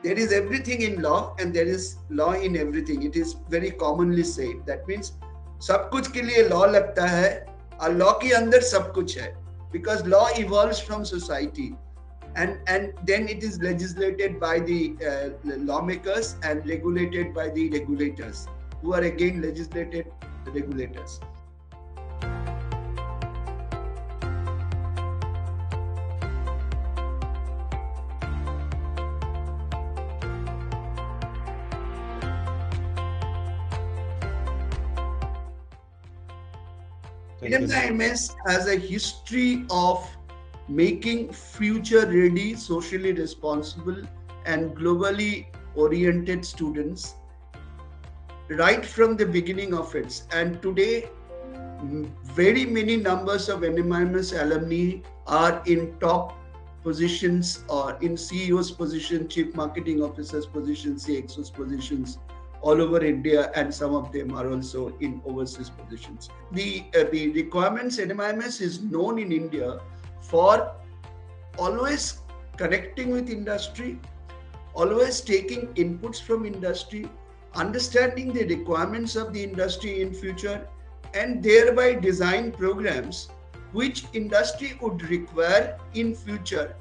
There is everything in law and there is law in everything. It is very commonly said. That means सब कुछ के लिए law लगता है और law के अंदर सब कुछ है, because law evolves from society and then it is legislated by the lawmakers and regulated by the regulators, who are again legislated regulators. NMIMS has a history of making future-ready, socially responsible, and globally oriented students right from the beginning of it. And today, very many numbers of NMIMS alumni are in top positions or in CEO's position, Chief Marketing Officer's positions, CXO's positions all over India, and some of them are also in overseas positions. The requirements, NMIMS is known in India for always connecting with industry, always taking inputs from industry, understanding the requirements of the industry in future, and thereby design programs which industry would require in future.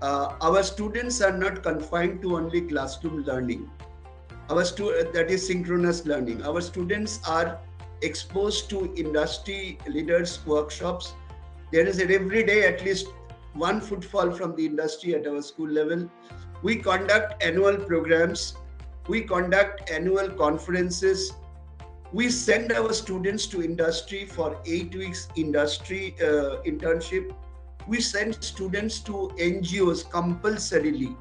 Our students are not confined to only classroom learning. That is synchronous learning. Our students are exposed to industry leaders workshops. There is every day at least one footfall from the industry at our school level. We conduct annual programs. We conduct annual conferences. We send our students to industry for 8 weeks industry internship. We send students to NGOs compulsorily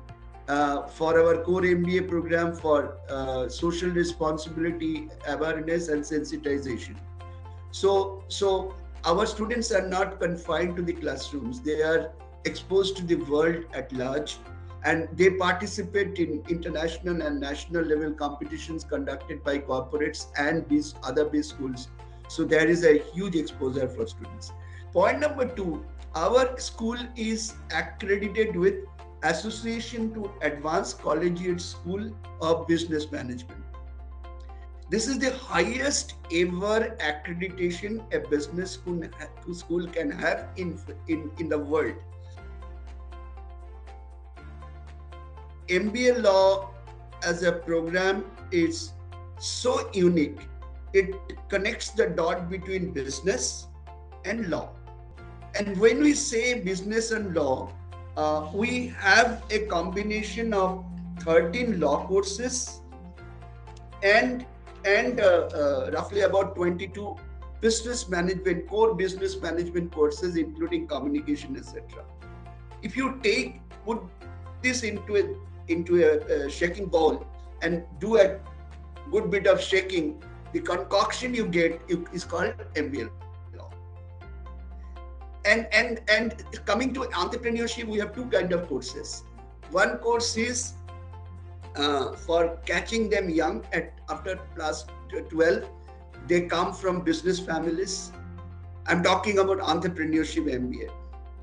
for our core MBA program for social responsibility, awareness, and sensitization. So our students are not confined to the classrooms. They are exposed to the world at large, and they participate in international and national level competitions conducted by corporates and these other base schools. So there is a huge exposure for students. Point number 2, our school is accredited with Association to Advanced Collegiate School of Business Management. This is the highest ever accreditation a business school can have in the world. MBA law as a program is so unique. It connects the dot between business and law. And when we say business and law, we have a combination of 13 law courses and roughly about 22 business management, core business management courses, including communication, etc. If you put this into a shaking bowl and do a good bit of shaking, the concoction you get is called MBA law. And coming to entrepreneurship, we have two kinds of courses. One course is for catching them young after class 12. They come from business families. I'm talking about entrepreneurship MBA.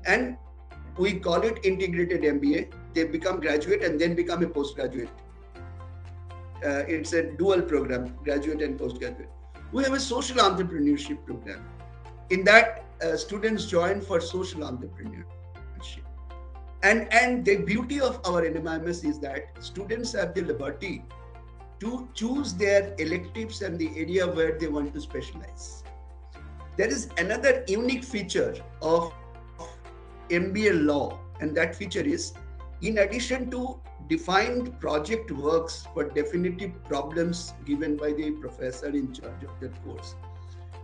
And we call it integrated MBA. They become graduate and then become a postgraduate. It's a dual program, graduate and postgraduate. We have a social entrepreneurship program. In that, students join for social entrepreneurship. And the beauty of our NMIMS is that students have the liberty to choose their electives and the area where they want to specialize. There is another unique feature of MBA law, and that feature is, in addition to defined project works for definitive problems given by the professor in charge of that course,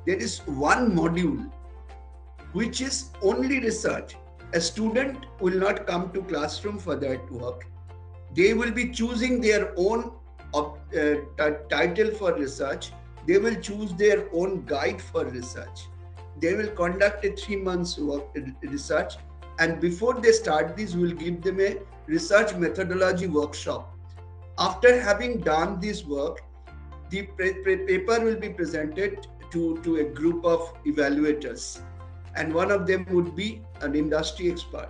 there is one module which is only research. A student will not come to classroom for that work. They will be choosing their own title for research. They will choose their own guide for research. They will conduct a 3 months work research, and before they start this, we will give them a research methodology workshop. After having done this work, the paper will be presented to a group of evaluators, and one of them would be an industry expert.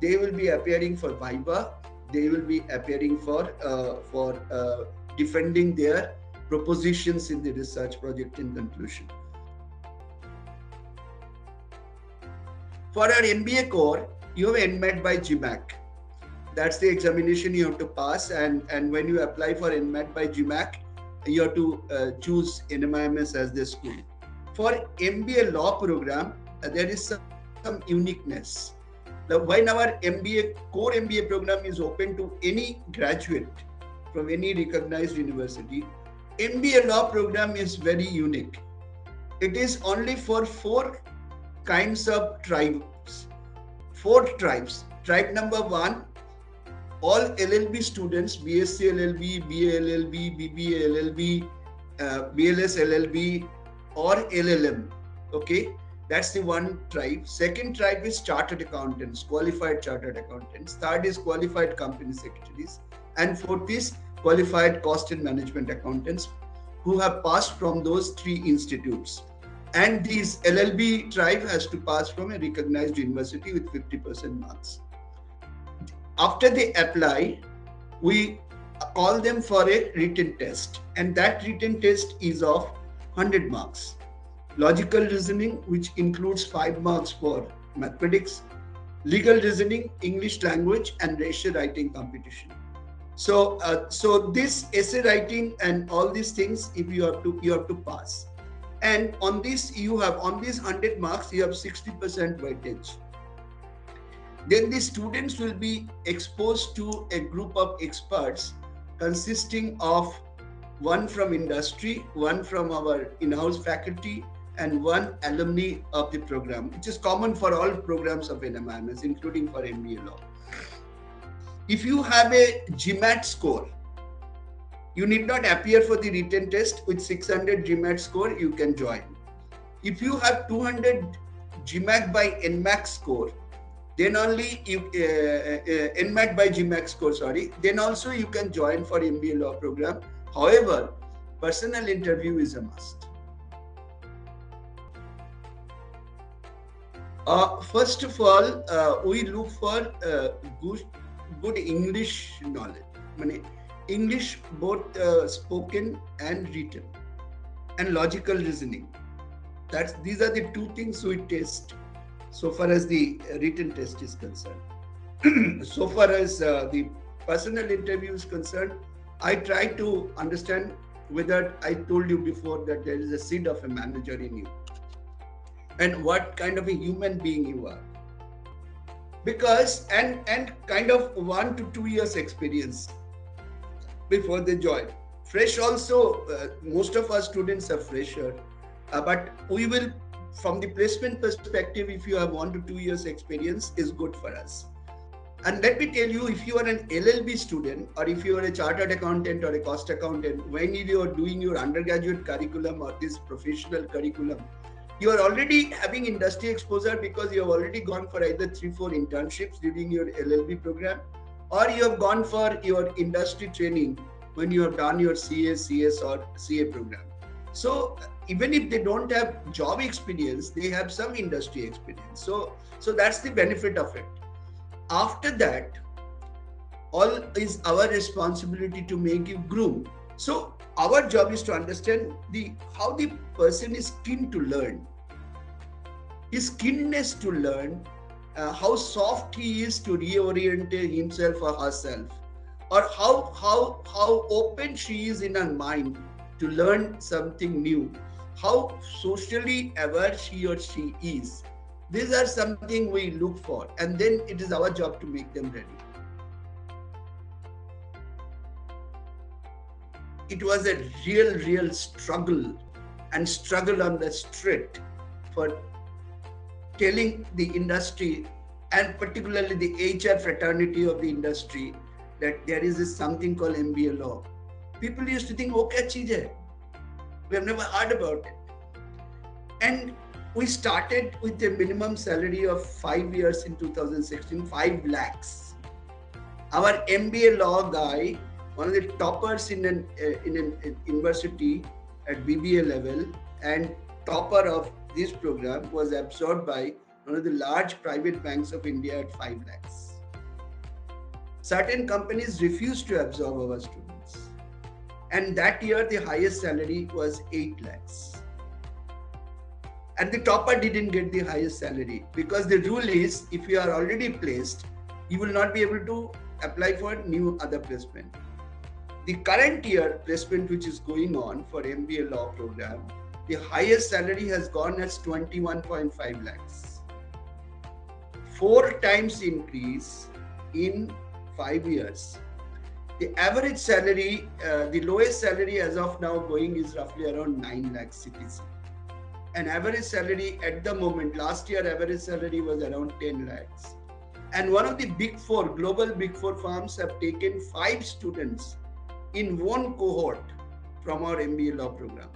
They will be appearing for Viva. they will be appearing for defending their propositions in the research project in conclusion. For our MBA core, you have NMAT by GMAC. That's the examination you have to pass, and when you apply for NMAT by GMAC, you have to choose NMIMS as the school. For MBA law program, there is some uniqueness. When our core MBA program is open to any graduate from any recognized university, MBA law program is very unique. It is only for 4 kinds of tribes. 4 tribes. Tribe number 1, all LLB students, BSc LLB, BA LLB, BBA LLB, BLS LLB, or LLM. Okay, that's the one tribe. Second tribe is chartered accountants, qualified chartered accountants. Third is qualified company secretaries, and fourth is qualified cost and management accountants who have passed from those 3 institutes. And this LLB tribe has to pass from a recognized university with 50% marks. After they apply, we call them for a written test, and that written test is of 100 marks. Logical reasoning, which includes 5 marks for mathematics, legal reasoning, English language, and essay writing competition. So this essay writing and all these things, if you have to pass. And on these 100 marks, you have 60% weightage. Then the students will be exposed to a group of experts consisting of 1 from industry, 1 from our in-house faculty, and 1 alumni of the program, which is common for all programs of NMIMS, including for MBA law. If you have a GMAT score, you need not appear for the written test. With 600 GMAT score, you can join. If you have 200 GMAT by NMAC score, then only you NMAT by GMAC score, then also you can join for MBA law program. However, personal interview is a must. First of all, we look for good English knowledge. English both spoken and written, and logical reasoning. These are the 2 things we test so far as the written test is concerned. So far as the personal interview is concerned, I try to understand whether I told you before that there is a seed of a manager in you, and what kind of a human being you are. Because and kind of 1 to 2 years experience before they join. Fresh also, most of our students are fresher, but we will, from the placement perspective, if you have 1 to 2 years experience, is good for us. And let me tell you, if you are an LLB student, or if you are a chartered accountant or a cost accountant, when you are doing your undergraduate curriculum or this professional curriculum, you are already having industry exposure because you have already gone for either 3-4 internships during your LLB program, or you have gone for your industry training when you have done your CA, CS or CA program. So even if they don't have job experience, they have some industry experience. So that's the benefit of it. After that, all is our responsibility to make you groom. So our job is to understand how the person is keen to learn, his keenness to learn, how soft he is to reorient himself or herself, or how open she is in her mind to learn something new, how socially aware she or she is. These are something we look for, and then it is our job to make them ready. It was a real struggle on the street for telling the industry, and particularly the HR fraternity of the industry, that there is something called MBA law. People used to think, oh, kya cheez hai? We have never heard about it. And we started with a minimum salary of 5 years in 2016, 5 lakhs. Our MBA law guy, one of the toppers in an university at BBA level and topper of this program, was absorbed by one of the large private banks of India at 5 lakhs. certain companies refused to absorb our students. And that year, the highest salary was 8 lakhs. And the topper didn't get the highest salary because the rule is if you are already placed, you will not be able to apply for new other placement. The current year placement which is going on for MBA law program, the highest salary has gone as 21.5 lakhs. 4 times increase in 5 years. The average salary, the lowest salary as of now going is roughly around 9 lakhs CTC. And average salary at the moment, last year average salary was around 10 lakhs. And one of the big four, global big four firms have taken 5 students in one cohort from our MBA law program.